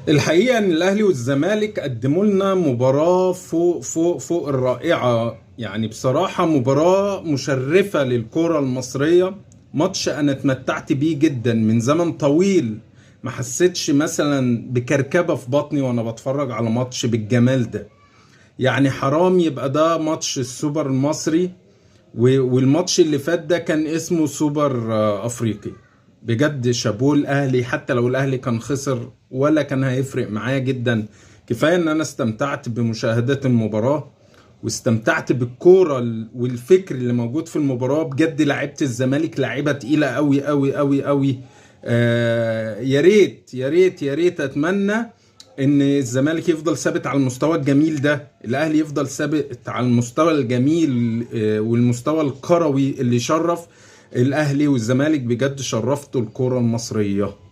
الحقيقة إن الأهلي والزمالك قدموا لنا مباراة فوق فوق فوق الرائعة، يعني بصراحة مباراة مشرفة للكرة المصرية. ماتش أنا اتمتعت بيه جدا من زمن طويل. ما حسيتش مثلا بكركبة في بطني وأنا بتفرج على ماتش بالجمال ده. يعني حرام يبقى ده ماتش السوبر المصري والماتش اللي فات ده كان اسمه سوبر افريقي. بجد شابوه الاهلي، حتى لو الاهلي كان خسر ولا كان هيفرق معايا جدا. كفاية ان انا استمتعت بمشاهدة المباراة، واستمتعت بالكورة والفكر اللي موجود في المباراة. بجد لعيبة الزمالك لعيبة تقيلة قوي قوي قوي قوي. يا ريت يا ريت يا ريت اتمنى ان الزمالك يفضل ثابت على المستوى الجميل ده، الاهلي يفضل ثابت على المستوى الجميل والمستوى الكروي اللي يشرف الاهلي والزمالك. بجد شرفتوا الكرة المصرية.